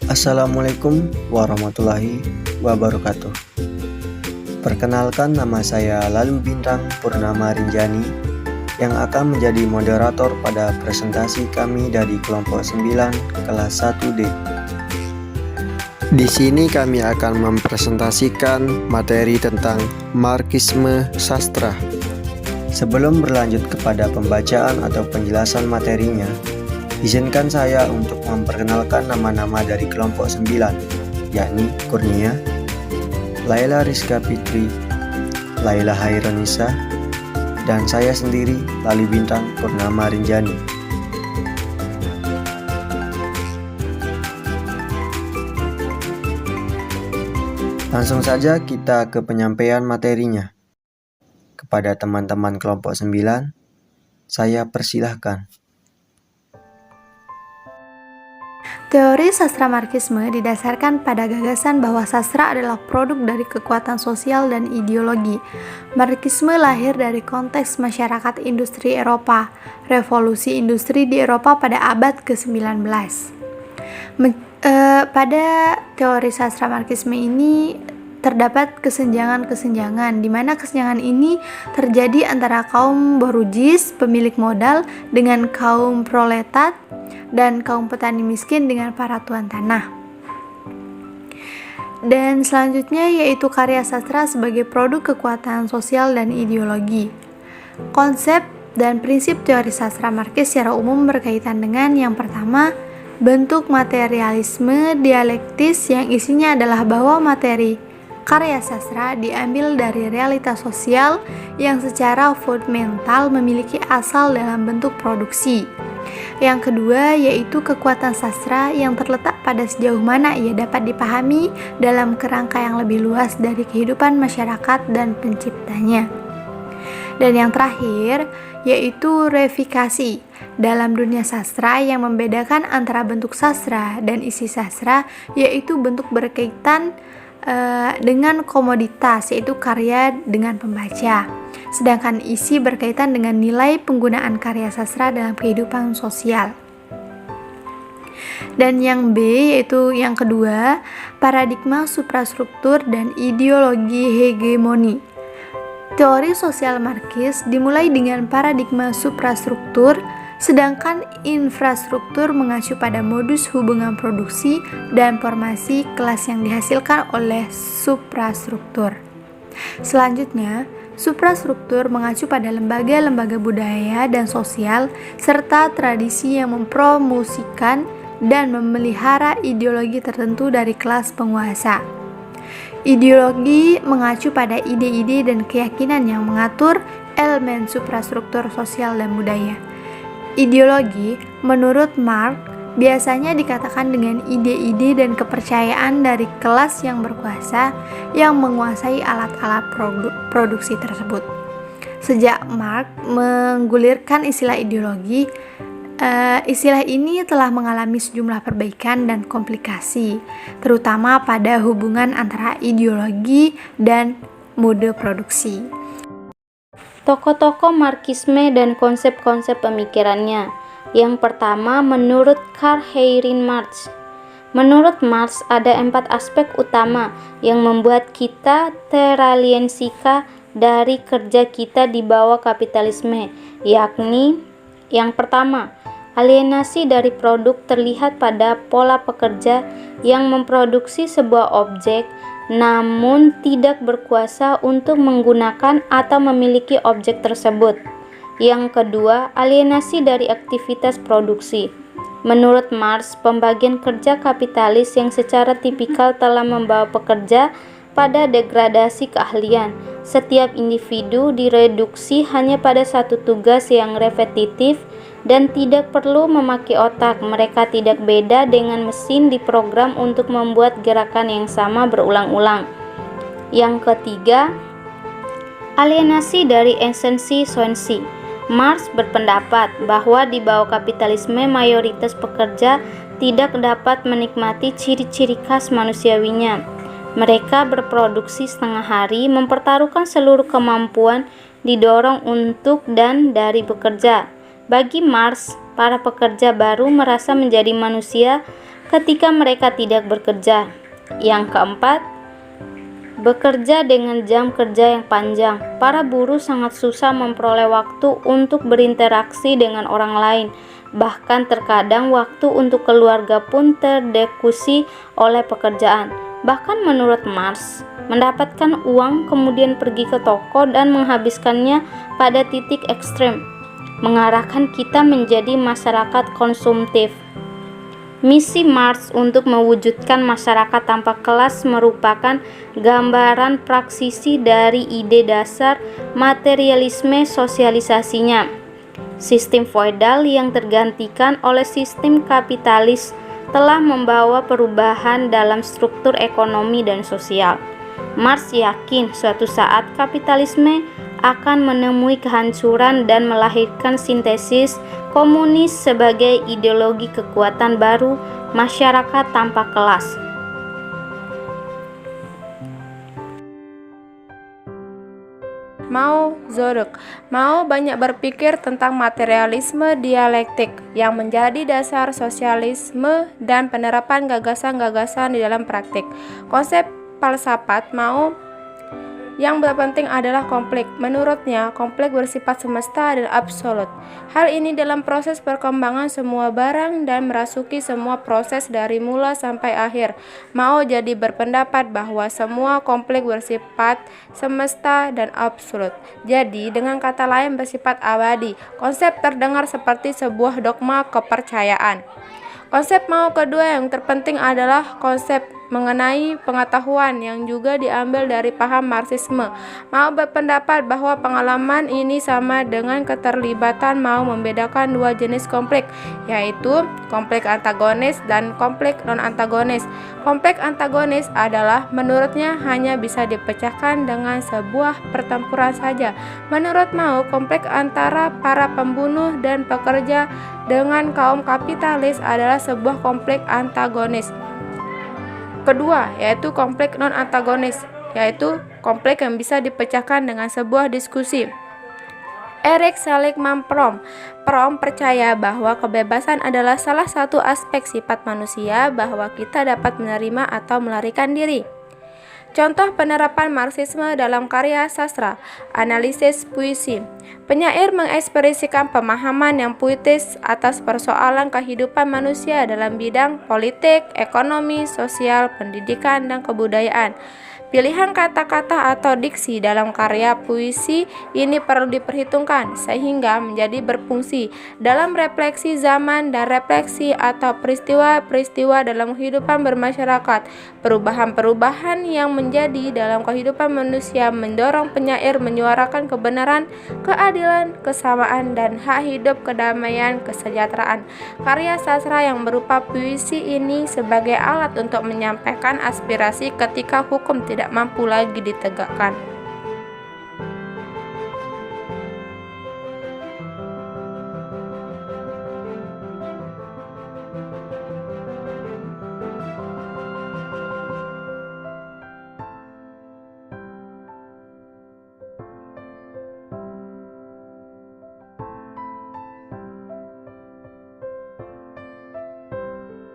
Assalamualaikum warahmatullahi wabarakatuh. Perkenalkan, nama saya Lalu Bintang Purnama Rinjani yang akan menjadi moderator pada presentasi kami dari kelompok 9 kelas 1D. Di sini kami akan mempresentasikan materi tentang Marxisme sastra. Sebelum berlanjut kepada pembacaan atau penjelasan materinya, izinkan saya untuk memperkenalkan nama-nama dari kelompok 9, yakni Kurnia, Laila Rizka Fitri, Laila Haironisa, dan saya sendiri, Lalu Bintang Purnama Rinjani. Langsung saja kita ke penyampaian materinya. Kepada teman-teman kelompok 9, saya persilahkan. Teori sastra Marxisme didasarkan pada gagasan bahwa sastra adalah produk dari kekuatan sosial dan ideologi. Marxisme lahir dari konteks masyarakat industri Eropa, revolusi industri di Eropa pada abad ke-19. Pada teori sastra Marxisme ini terdapat kesenjangan-kesenjangan, di mana kesenjangan ini terjadi antara kaum borujis, pemilik modal, dengan kaum proletat, dan kaum petani miskin dengan para tuan tanah. Dan selanjutnya yaitu karya sastra sebagai produk kekuatan sosial dan ideologi. Konsep dan prinsip teori sastra Marxis secara umum berkaitan dengan yang pertama, bentuk materialisme dialektis yang isinya adalah bahwa materi karya sastra diambil dari realitas sosial yang secara fundamental memiliki asal dalam bentuk produksi. Yang kedua yaitu kekuatan sastra yang terletak pada sejauh mana ia dapat dipahami dalam kerangka yang lebih luas dari kehidupan masyarakat dan penciptanya. Dan yang terakhir yaitu reifikasi dalam dunia sastra yang membedakan antara bentuk sastra dan isi sastra, yaitu bentuk berkaitan dengan komoditas, yaitu karya dengan pembaca, sedangkan isi berkaitan dengan nilai penggunaan karya sastra dalam kehidupan sosial. Dan yang B yaitu yang kedua, paradigma suprastruktur dan ideologi hegemoni. Teori sosial Marxis dimulai dengan paradigma suprastruktur, sedangkan infrastruktur mengacu pada modus hubungan produksi dan formasi kelas yang dihasilkan oleh suprastruktur. Selanjutnya, suprastruktur mengacu pada lembaga-lembaga budaya dan sosial serta tradisi yang mempromosikan dan memelihara ideologi tertentu dari kelas penguasa. Ideologi mengacu pada ide-ide dan keyakinan yang mengatur elemen suprastruktur sosial dan budaya. Ideologi, menurut Marx, biasanya dikatakan dengan ide-ide dan kepercayaan dari kelas yang berkuasa yang menguasai alat-alat produksi tersebut. Sejak Marx menggulirkan istilah ideologi, istilah ini telah mengalami sejumlah perbaikan dan komplikasi, terutama pada hubungan antara ideologi dan mode produksi. Tokoh-tokoh Marxisme dan konsep-konsep pemikirannya. Yang pertama, menurut Karl Heinrich Marx. Menurut Marx, ada 4 aspek utama yang membuat kita teraliensikan dari kerja kita di bawah kapitalisme, yakni yang pertama, alienasi dari produk terlihat pada pola pekerja yang memproduksi sebuah objek namun tidak berkuasa untuk menggunakan atau memiliki objek tersebut. Yang kedua, alienasi dari aktivitas produksi. Menurut Marx, pembagian kerja kapitalis yang secara tipikal telah membawa pekerja pada degradasi keahlian. Setiap individu direduksi hanya pada satu tugas yang repetitif dan tidak perlu memakai otak. Mereka tidak beda dengan mesin diprogram untuk membuat gerakan yang sama berulang-ulang. Yang ketiga, alienasi dari esensi soensi. Marx berpendapat bahwa di bawah kapitalisme mayoritas pekerja tidak dapat menikmati ciri-ciri khas manusiawinya. Mereka berproduksi setengah hari, mempertaruhkan seluruh kemampuan, didorong untuk dan dari bekerja. Bagi Marx, para pekerja baru merasa menjadi manusia ketika mereka tidak bekerja. Yang keempat, bekerja dengan jam kerja yang panjang. Para buruh sangat susah memperoleh waktu untuk berinteraksi dengan orang lain. Bahkan terkadang waktu untuk keluarga pun terdekusi oleh pekerjaan. Bahkan menurut Marx, mendapatkan uang kemudian pergi ke toko dan menghabiskannya pada titik ekstrem, mengarahkan kita menjadi masyarakat konsumtif. Misi Marx untuk mewujudkan masyarakat tanpa kelas merupakan gambaran praksisi dari ide dasar materialisme sosialisasinya. Sistem feodal yang tergantikan oleh sistem kapitalis telah membawa perubahan dalam struktur ekonomi dan sosial. Marx yakin suatu saat kapitalisme akan menemui kehancuran dan melahirkan sintesis komunis sebagai ideologi kekuatan baru masyarakat tanpa kelas. Mao Zedong. Mao banyak berpikir tentang materialisme dialektik yang menjadi dasar sosialisme dan penerapan gagasan-gagasan di dalam praktik. Konsep falsafat Mao yang terpenting adalah konflik. Menurutnya, konflik bersifat semesta dan absolut. Hal ini dalam proses perkembangan semua barang dan merasuki semua proses dari mula sampai akhir. Mao jadi berpendapat bahwa semua konflik bersifat semesta dan absolut. Jadi, dengan kata lain bersifat abadi. Konsep terdengar seperti sebuah dogma kepercayaan. Konsep Mao kedua yang terpenting adalah konsep mengenai pengetahuan yang juga diambil dari paham Marxisme. Mao berpendapat bahwa pengalaman ini sama dengan keterlibatan Mao membedakan dua jenis konflik, yaitu konflik antagonis dan konflik non-antagonis. Konflik antagonis adalah menurutnya hanya bisa dipecahkan dengan sebuah pertempuran saja. Menurut Mao, konflik antara para pembunuh dan pekerja dengan kaum kapitalis adalah sebuah konflik antagonis. Kedua, yaitu konflik non-antagonis, yaitu konflik yang bisa dipecahkan dengan sebuah diskusi. Erik Seligman Fromm percaya bahwa kebebasan adalah salah satu aspek sifat manusia, bahwa kita dapat menerima atau melarikan diri. Contoh penerapan Marxisme dalam karya sastra, analisis puisi. Penyair mengekspresikan pemahaman yang puitis atas persoalan kehidupan manusia dalam bidang politik, ekonomi, sosial, pendidikan, dan kebudayaan. Pilihan kata-kata atau diksi dalam karya puisi ini perlu diperhitungkan sehingga menjadi berfungsi dalam refleksi zaman dan refleksi atau peristiwa-peristiwa dalam kehidupan bermasyarakat. Perubahan-perubahan yang menjadi dalam kehidupan manusia mendorong penyair menyuarakan kebenaran, keadilan, kesamaan, dan hak hidup, kedamaian, kesejahteraan. Karya sastra yang berupa puisi ini sebagai alat untuk menyampaikan aspirasi ketika hukum tidak mampu lagi ditegakkan.